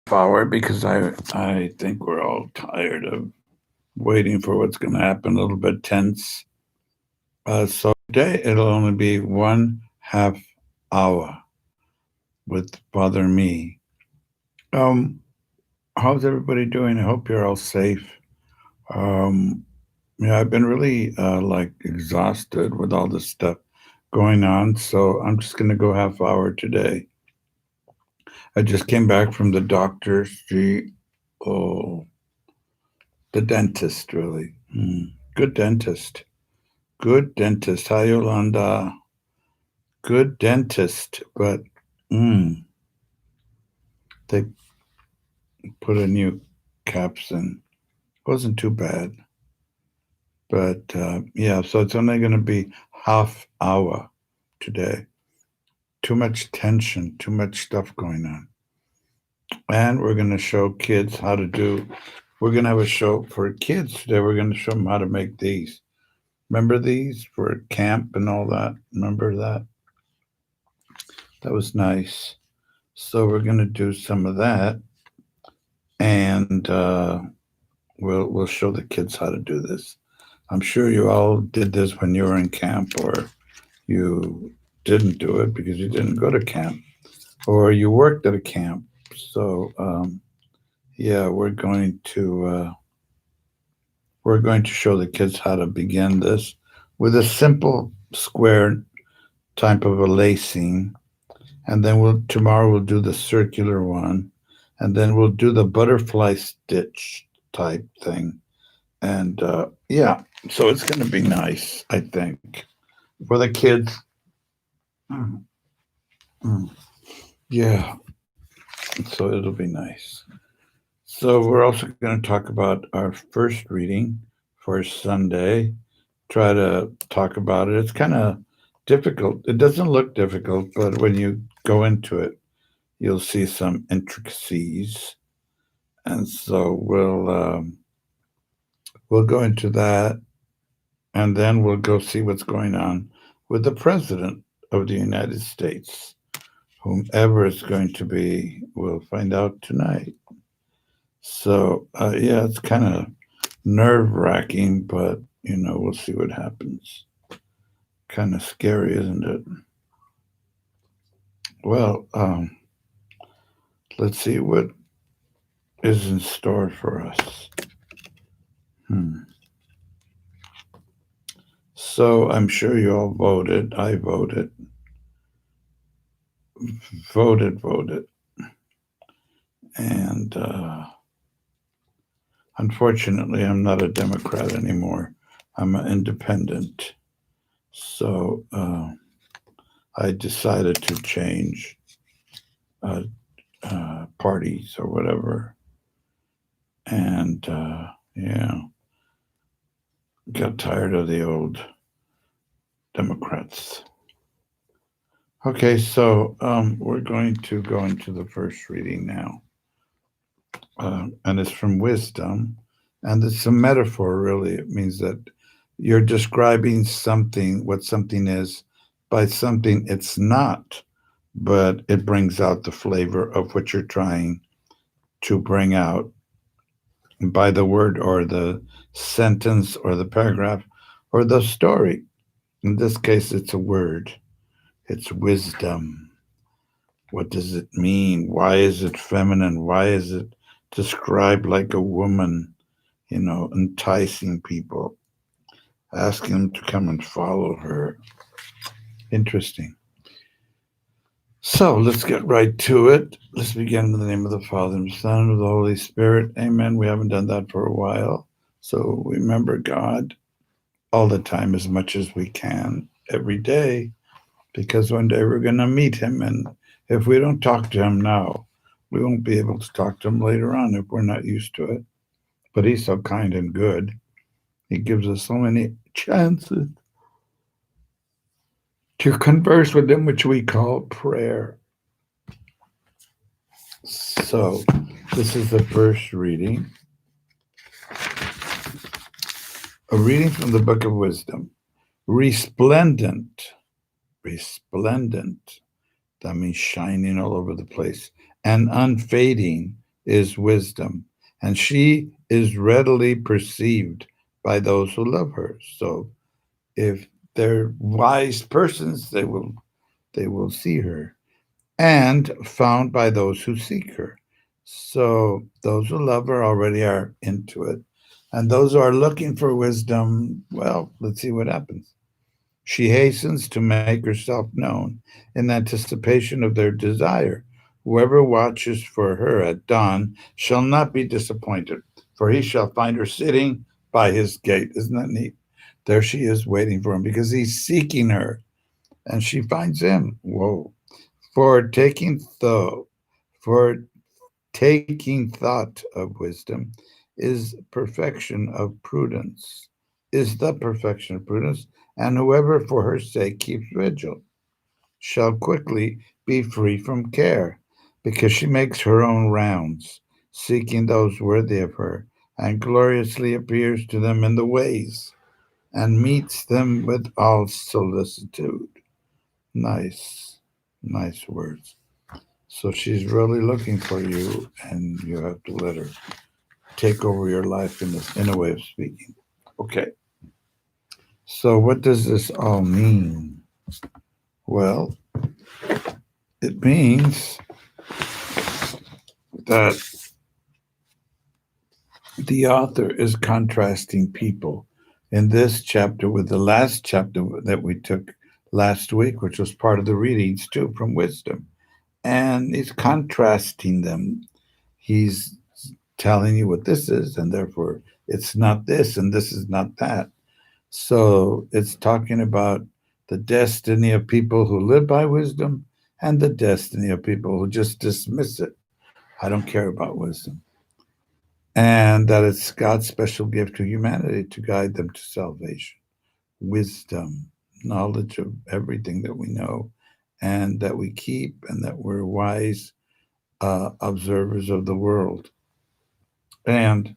Forward because I think we're all tired of waiting for what's going to happen, a little bit tense. So today it'll only be 1/2 hour with Father and me. Um, how's everybody doing? I hope you're all safe. Um, yeah, I've been really like exhausted with all this stuff going on, so I'm just going to go 1/2 hour today. I just came back from the doctor's. Oh, the dentist, really. Good dentist. Good dentist. Hi, Yolanda. Good dentist. But mm, they put a new caps in. Wasn't too bad. But yeah, so it's only going to be 1/2 hour today. Too much tension, too much stuff going on. And we're going to show kids how to do, we're going to have a show for kids today. We're going to show them how to make these. Remember these for camp and all that? Remember that? That was nice. So we're going to do some of that, and we'll show the kids how to do this. I'm sure you all did this when you were in camp, or you didn't do it because you didn't go to camp, or you worked at a camp. So yeah, we're going to show the kids how to begin this with a simple square type of a lacing, and then tomorrow we'll do the circular one, and then we'll do the butterfly stitch type thing. And yeah, so it's going to be nice, I think, for the kids. Mm, mm. Yeah, so it'll be nice. So we're also going to talk about our first reading for Sunday. Try to talk about it. It's kind of difficult. It doesn't look difficult, but when you go into it, you'll see some intricacies, and so we'll go into that, and then we'll go see what's going on with the president of the United States. Whomever it's going to be, we'll find out tonight. So yeah, it's kind of nerve wracking, but we'll see what happens. Kind of scary, isn't it? Well, let's see what is in store for us. So I'm sure you all voted. I voted. Voted. And unfortunately, I'm not a Democrat anymore. I'm an independent. So I decided to change parties or whatever. And yeah, got tired of the old Democrats. Okay, so we're going to go into the first reading now. And it's from Wisdom. And it's a metaphor, really. It means that you're describing something, what something is, by something it's not, but it brings out the flavor of what you're trying to bring out by the word or the sentence or the paragraph or the story. In this case, it's a word. It's wisdom. What does it mean? Why is it feminine? Why is it described like a woman, enticing people, asking them to come and follow her? Interesting. So let's get right to it. Let's begin in the name of the Father, and the Son, and of the Holy Spirit. Amen. We haven't done that for a while. So remember God all the time as much as we can, every day, because one day we're going to meet him. And if we don't talk to him now, we won't be able to talk to him later on if we're not used to it. But he's so kind and good. He gives us so many chances to converse with him, which we call prayer. So this is the first reading. A reading from the Book of Wisdom. Resplendent. That means shining all over the place. And unfading is wisdom, and she is readily perceived by those who love her. So if they're wise persons, they will see her, and found by those who seek her. So those who love her already are into it. And those who are looking for wisdom, well, let's see what happens. She hastens to make herself known in anticipation of their desire. Whoever watches for her at dawn shall not be disappointed, for he shall find her sitting by his gate. Isn't that neat? There she is waiting for him because he's seeking her, and she finds him. Whoa. For taking thought, for taking thought of wisdom is perfection of prudence, is the perfection of prudence, and whoever for her sake keeps vigil shall quickly be free from care, because she makes her own rounds, seeking those worthy of her, and gloriously appears to them in the ways, and meets them with all solicitude. Nice, nice words. So she's really looking for you, and you have to let her take over your life in a way of speaking. Okay. So what does this all mean? Well, it means that the author is contrasting people in this chapter with the last chapter that we took last week, which was part of the readings too from Wisdom. And he's contrasting them. He's telling you what this is, and therefore it's not this, and this is not that. So it's talking about the destiny of people who live by wisdom and the destiny of people who just dismiss it. I don't care about wisdom. And that it's God's special gift to humanity to guide them to salvation. Wisdom, knowledge of everything that we know and that we keep, and that we're wise observers of the world. And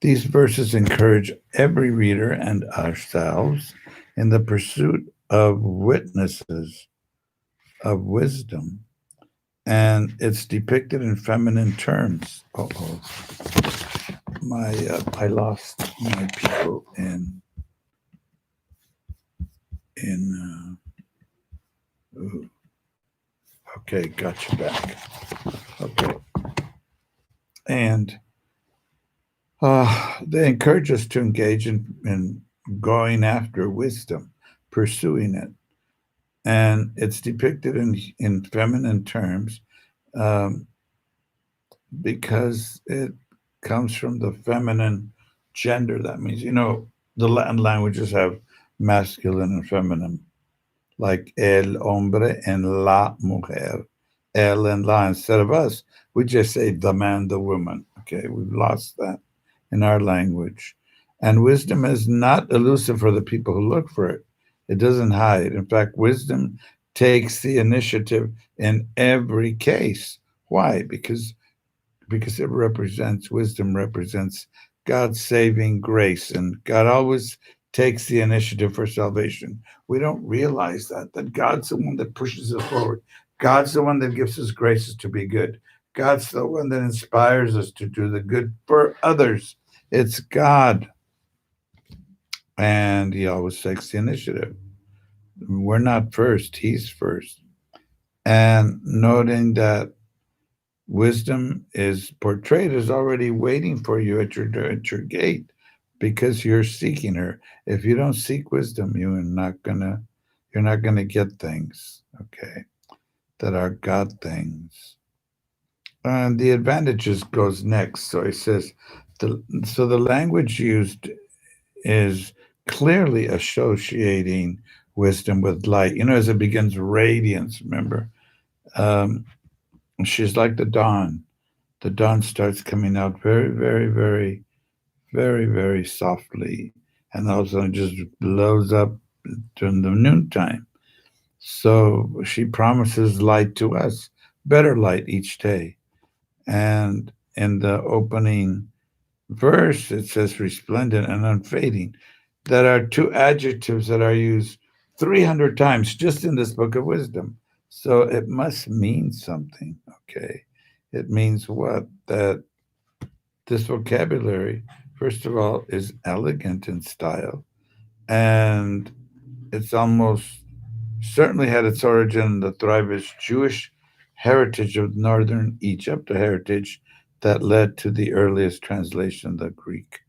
these verses encourage every reader and ourselves in the pursuit of witnesses of wisdom. And it's depicted in feminine terms. Oh, I lost my people in. Okay, got you back. Okay, and they encourage us to engage in going after wisdom, pursuing it, and it's depicted in feminine terms, um, because it comes from the feminine gender. That means, the Latin languages have masculine and feminine, like el hombre and la mujer, el and la. Instead of us, we just say the man, the woman. Okay, we've lost that in our language. And wisdom is not elusive for the people who look for it. It doesn't hide. In fact, wisdom takes the initiative in every case. Why? Because it represents wisdom represents God's saving grace, and God always takes the initiative for salvation. We don't realize that God's the one that pushes us forward. God's the one that gives us graces to be good. God's the one that inspires us to do the good for others. It's God, and He always takes the initiative. We're not first, He's first. And noting that wisdom is portrayed as already waiting for you at your gate because you're seeking her. If you don't seek wisdom, you're not gonna get things, okay, that are God things. And the advantages goes next. So he says, the language used is clearly associating wisdom with light. As it begins, radiance. Remember, um, she's like the dawn. The dawn starts coming out very, very, very, very, very softly, and all of a sudden it just blows up during the noontime. So she promises light to us, better light each day. And in the opening verse, it says resplendent and unfading. That are two adjectives that are used 300 times just in this book of wisdom. So it must mean something, okay? It means what? That this vocabulary, first of all, is elegant in style, and it's almost certainly had its origin in the thrivish Jewish heritage of northern Egypt, a heritage that led to the earliest translation of the Greek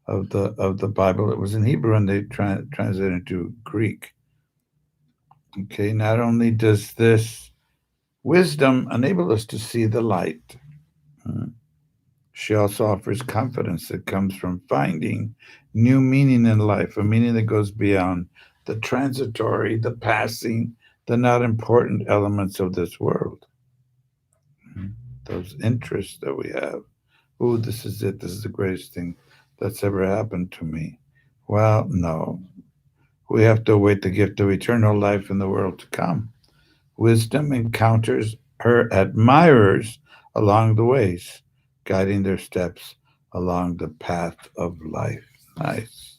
of the Bible. It was in Hebrew and they translated into Greek. Okay, not only does this wisdom enable us to see the light, uh, she also offers confidence that comes from finding new meaning in life, a meaning that goes beyond the transitory, the passing, the not important elements of this world. Mhm. Those interests that we have. Oh, this is it. This is the greatest thing that's ever happened to me. Well, no. We have to await the gift of eternal life in the world to come. Wisdom encounters her admirers along the ways, guiding their steps along the path of life. Nice.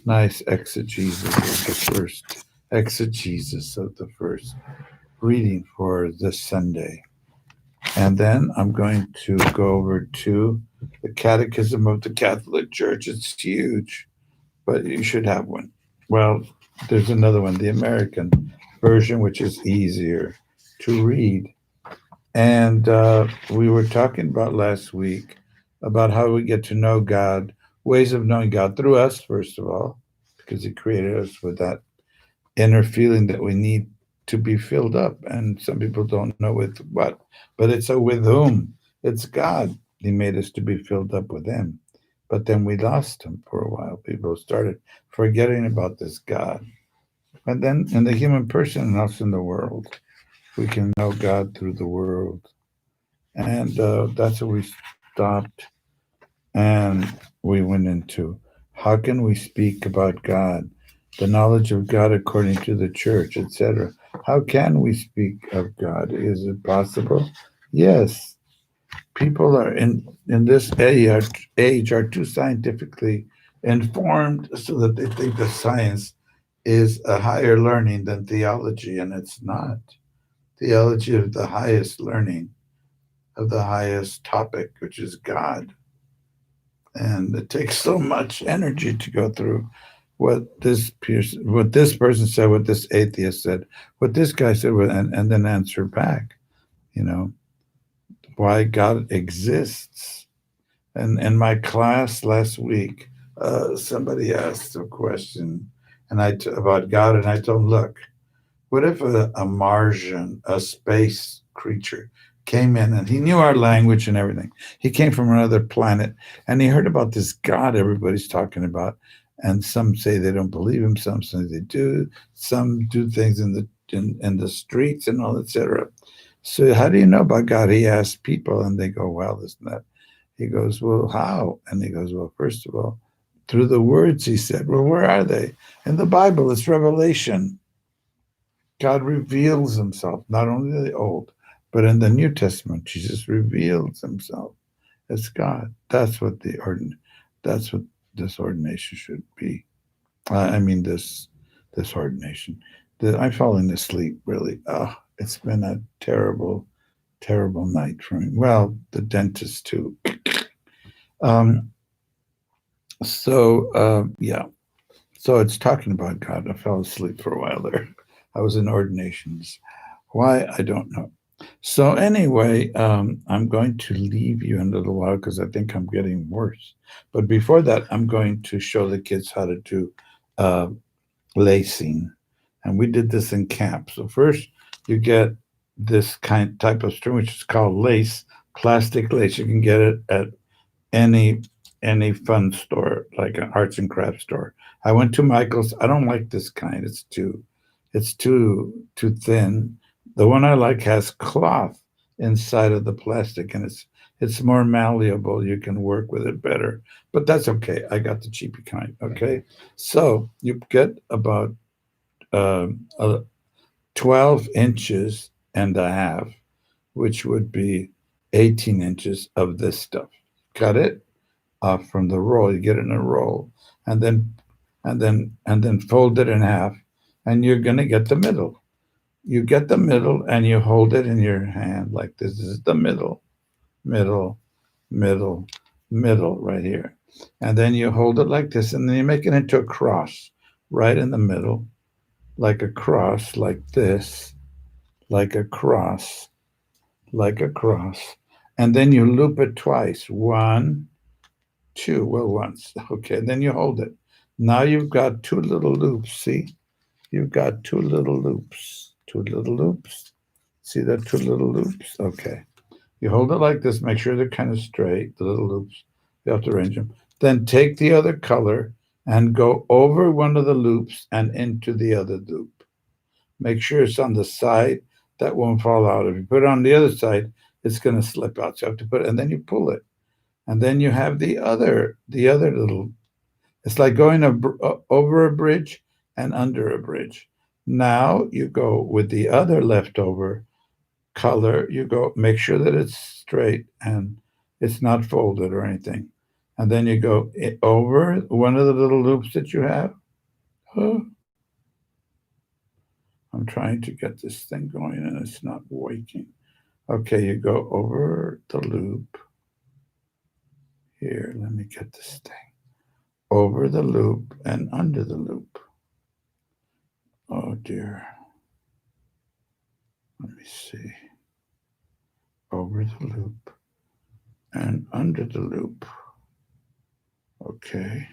Nice exegesis of the first exegesis of the first reading for this Sunday. And then I'm going to go over to the Catechism of the Catholic Church. It's huge, but you should have one. Well, there's another one, the American version, which is easier to read. And we were talking about last week about how we get to know God, ways of knowing God through us, first of all, because He created us with that inner feeling that we need to be filled up. And some people don't know with what, but it's a with whom. It's God. He made us to be filled up with Him. But then we lost Him for a while. People started forgetting about this God. And then in the human person and us in the world, we can know God through the world. And that's what we stopped and we went into. How can we speak about God, the knowledge of God according to the church, etc.? How can we speak of God? Is it possible? Yes. People are in this age are too scientifically informed so that they think that science is a higher learning than theology, and it's not. Theology of the highest learning, of the highest topic, which is God. And it takes so much energy to go through what this person said, what this atheist said, what this guy said, and then answer back. You know why God exists. And in my class last week, somebody asked a question, about God, and I told him, look, what if a Martian, a space creature, came in and he knew our language and everything? He came from another planet and he heard about this God everybody's talking about. And some say they don't believe him, some say they do, some do things in the streets and all, etc. So how do you know about God? He asked people, and they go, well, isn't that? He goes, well, how? And he goes, well, first of all, through the words, he said. Well, where are they? In the Bible, it's Revelation. God reveals himself, not only in the Old, but in the New Testament. Jesus reveals himself as God. That's what this ordination should be. I mean, this ordination. I'm falling asleep, really. Oh, it's been a terrible, terrible night for me. Well, the dentist, too. Um, yeah. So it's talking about God. I fell asleep for a while there. I was in ordinations. Why? I don't know. So anyway, I'm going to leave you in a little while because I think I'm getting worse. But before that, I'm going to show the kids how to do uh, lacing, and we did this in camp. So first, you get this type of string, which is called lace, plastic lace. You can get it at any any fun store, like an arts and crafts store. I went to Michael's. I don't like this kind. It's too thin. The one I like has cloth inside of the plastic, and it's more malleable. You can work with it better, but that's okay. I got the cheapy kind. Okay, so you get about uh, uh, 12 inches and a half, which would be 18 inches of this stuff. Cut it from the roll. You get it in a roll, and then fold it in half, and you're gonna get the middle. you get the middle and you hold it in your hand like this. This is the middle, middle, middle, middle right here. And then you hold it like this, and then you make it into a cross right in the middle, like a cross, like this, like a cross, like a cross. And then you loop it twice. One, two, well, once. Okay, and then you hold it. Now you've got two little loops. See? You've got two little loops. Two little loops. See that two little loops? Okay. You hold it like this, make sure they're kind of straight, the little loops. You have to arrange them. Then take the other color and go over one of the loops and into the other loop. Make sure it's on the side that won't fall out. If you put it on the other side, it's going to slip out. So you have to put it, and then you pull it. And then you have the other little, it's like going over a bridge and under a bridge. Now you go with the other leftover color, you go make sure that it's straight and it's not folded or anything. And then you go over one of the little loops that you have. Oh, I'm trying to get this thing going and it's not working. Okay, you go over the loop. Here, let me get this thing. Over the loop and under the loop. Oh dear. Let me see. Over the loop and under the loop. Okay.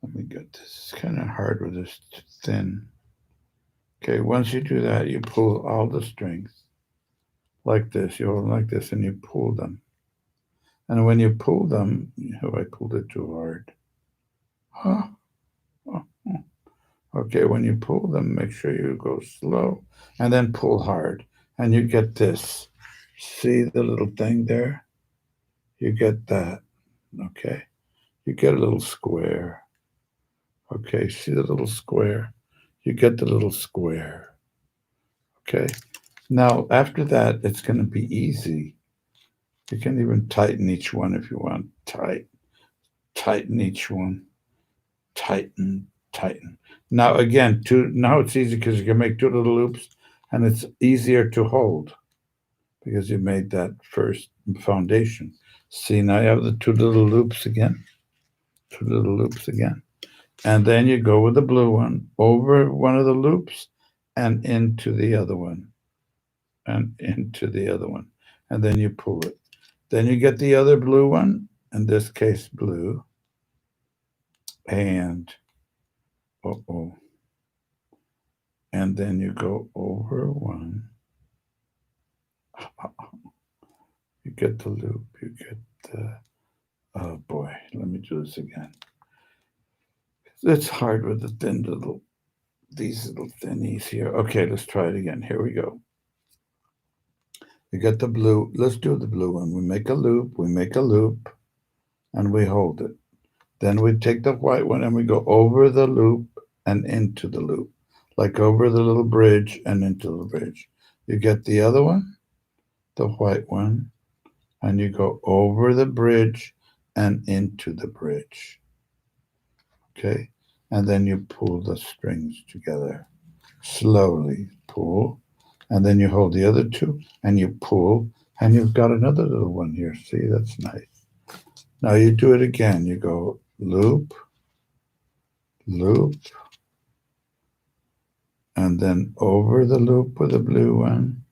Let me get this. It's kind of hard with this thin. Okay, once you do that, you pull all the strings like this. You hold like this and you pull them. And when you pull them, oh, I pulled it too hard. Huh? Oh, oh. Okay, when you pull them, make sure you go slow and then pull hard. And you get this. See the little thing there? You get that. Okay. You get a little square. Okay, see the little square? You get the little square. Okay. Now, after that, it's going to be easy. You can even tighten each one if you want. Tighten each one. Tighten, tighten. Now, again, now it's easy because you can make two little loops and it's easier to hold because you made that first foundation. See, now you have the two little loops again. Two little loops again. And then you go with the blue one over one of the loops and into the other one and into the other one. And then you pull it. Then you get the other blue one, in this case blue, and and then you go over one. You get the loop. You get the. Oh boy, let me do this again. It's hard with the these little thinnies here. Okay, let's try it again. Here we go. You get the blue. Let's do the blue one. We make a loop, and we hold it. Then we take the white one and we go over the loop and into the loop, like over the little bridge and into the bridge. You get the other one, the white one, and you go over the bridge and into the bridge. Okay? And then you pull the strings together. Slowly pull. And then you hold the other two and you pull. And you've got another little one here. See, that's nice. Now you do it again. You go loop, loop, and then over the loop with the blue one.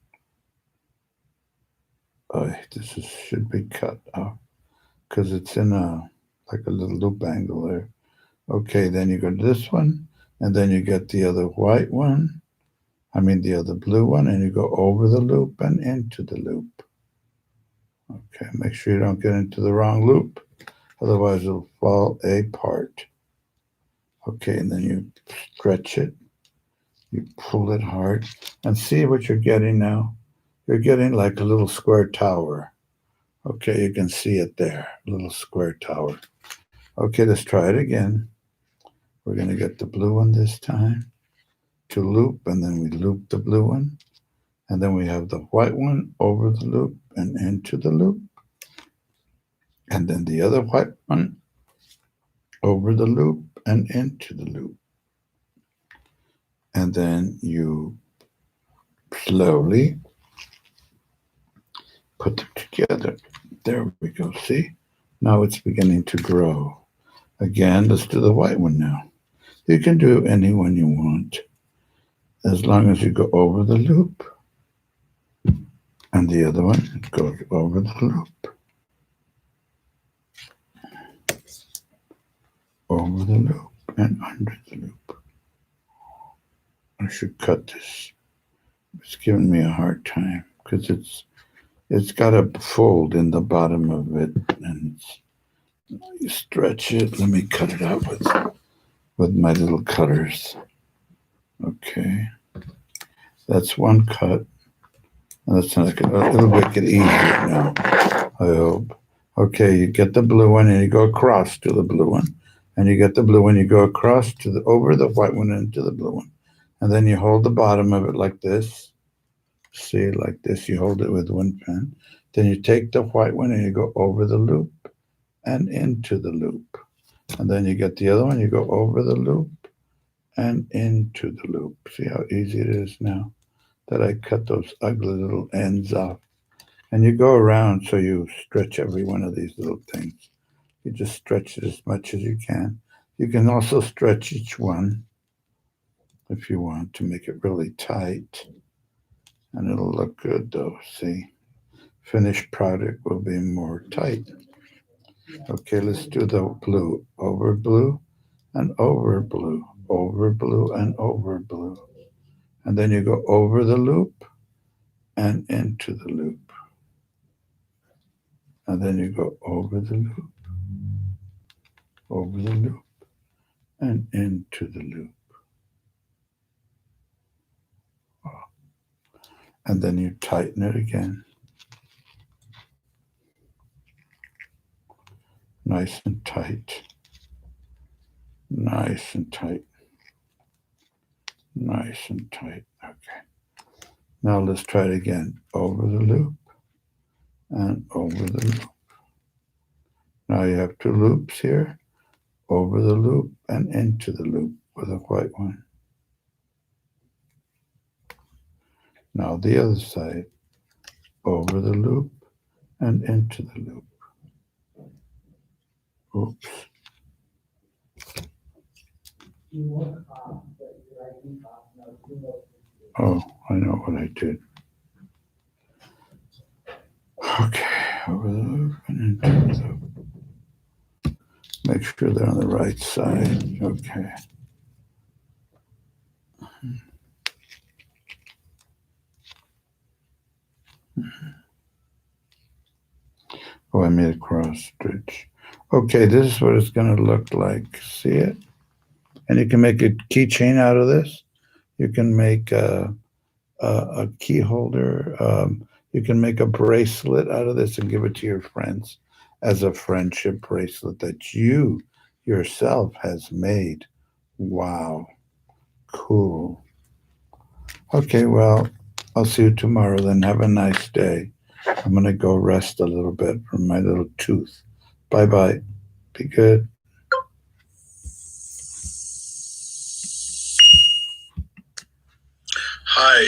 Oh, should be cut off because it's in like a little loop angle there. Okay, then you go to this one, and then you get the other white one. I mean the other blue one, and you go over the loop and into the loop. Okay, make sure you don't get into the wrong loop, otherwise it'll fall apart. Okay, and then you stretch it, you pull it hard, and see what you're getting now. You're getting like a little square tower. Okay, you can see it there, a little square tower. Okay, let's try it again. We're going to get the blue one this time to loop, and then we loop the blue one. And then we have the white one over the loop and into the loop. And then the other white one over the loop and into the loop. and then you slowly put them together. There we go. See? Now it's beginning to grow. Again, let's do the white one now. You can do any one you want as long as you go over the loop, and the other one goes over the loop, over the loop, and under the loop. I should cut this. It's giving me a hard time because it's got a fold in the bottom of it, and you stretch it. Let me cut it out with my little cutters. Okay, that's one cut. That's not good. It'll make it easier now, I hope. Okay, you get the blue one and you go across to the blue one, and you get the blue one, you go across to the over the white one into the blue one, and then you hold the bottom of it like this. See, like this. You hold it with one pen. Then you take the white one and you go over the loop and into the loop, and then you get the other one. You go over the loop and into the loop. See how easy it is now that I cut those ugly little ends off. And you go around so you stretch every one of these little things. You just stretch it as much as you can. You can also stretch each one if you want to make it really tight. And it'll look good though, see? Finished product will be more tight. Okay, let's do the blue. Over blue and over blue. Over blue and over blue. And then you go over the loop and into the loop. And then you go over the loop, and into the loop. And then you tighten it again. Nice and tight. Nice and tight. Nice and tight. Okay. Now let's try it again. Over the loop and over the loop. Now you have two loops here. Over the loop and into the loop with a white one. Now the other side. Over the loop and into the loop. Oops. Oh, I know what I did. Okay, over the loop and into the loop. Make sure they're on the right side. Okay. Oh, I made a cross stitch. Okay, this is what it's going to look like. See it? And you can make a keychain out of this. You can make a key holder. You can make a bracelet out of this and give it to your friends as a friendship bracelet that you yourself has made. Wow, cool. Okay, well, I'll see you tomorrow then. Have a nice day. I'm going to go rest a little bit from my little tooth. Bye-bye. Be good. Hi.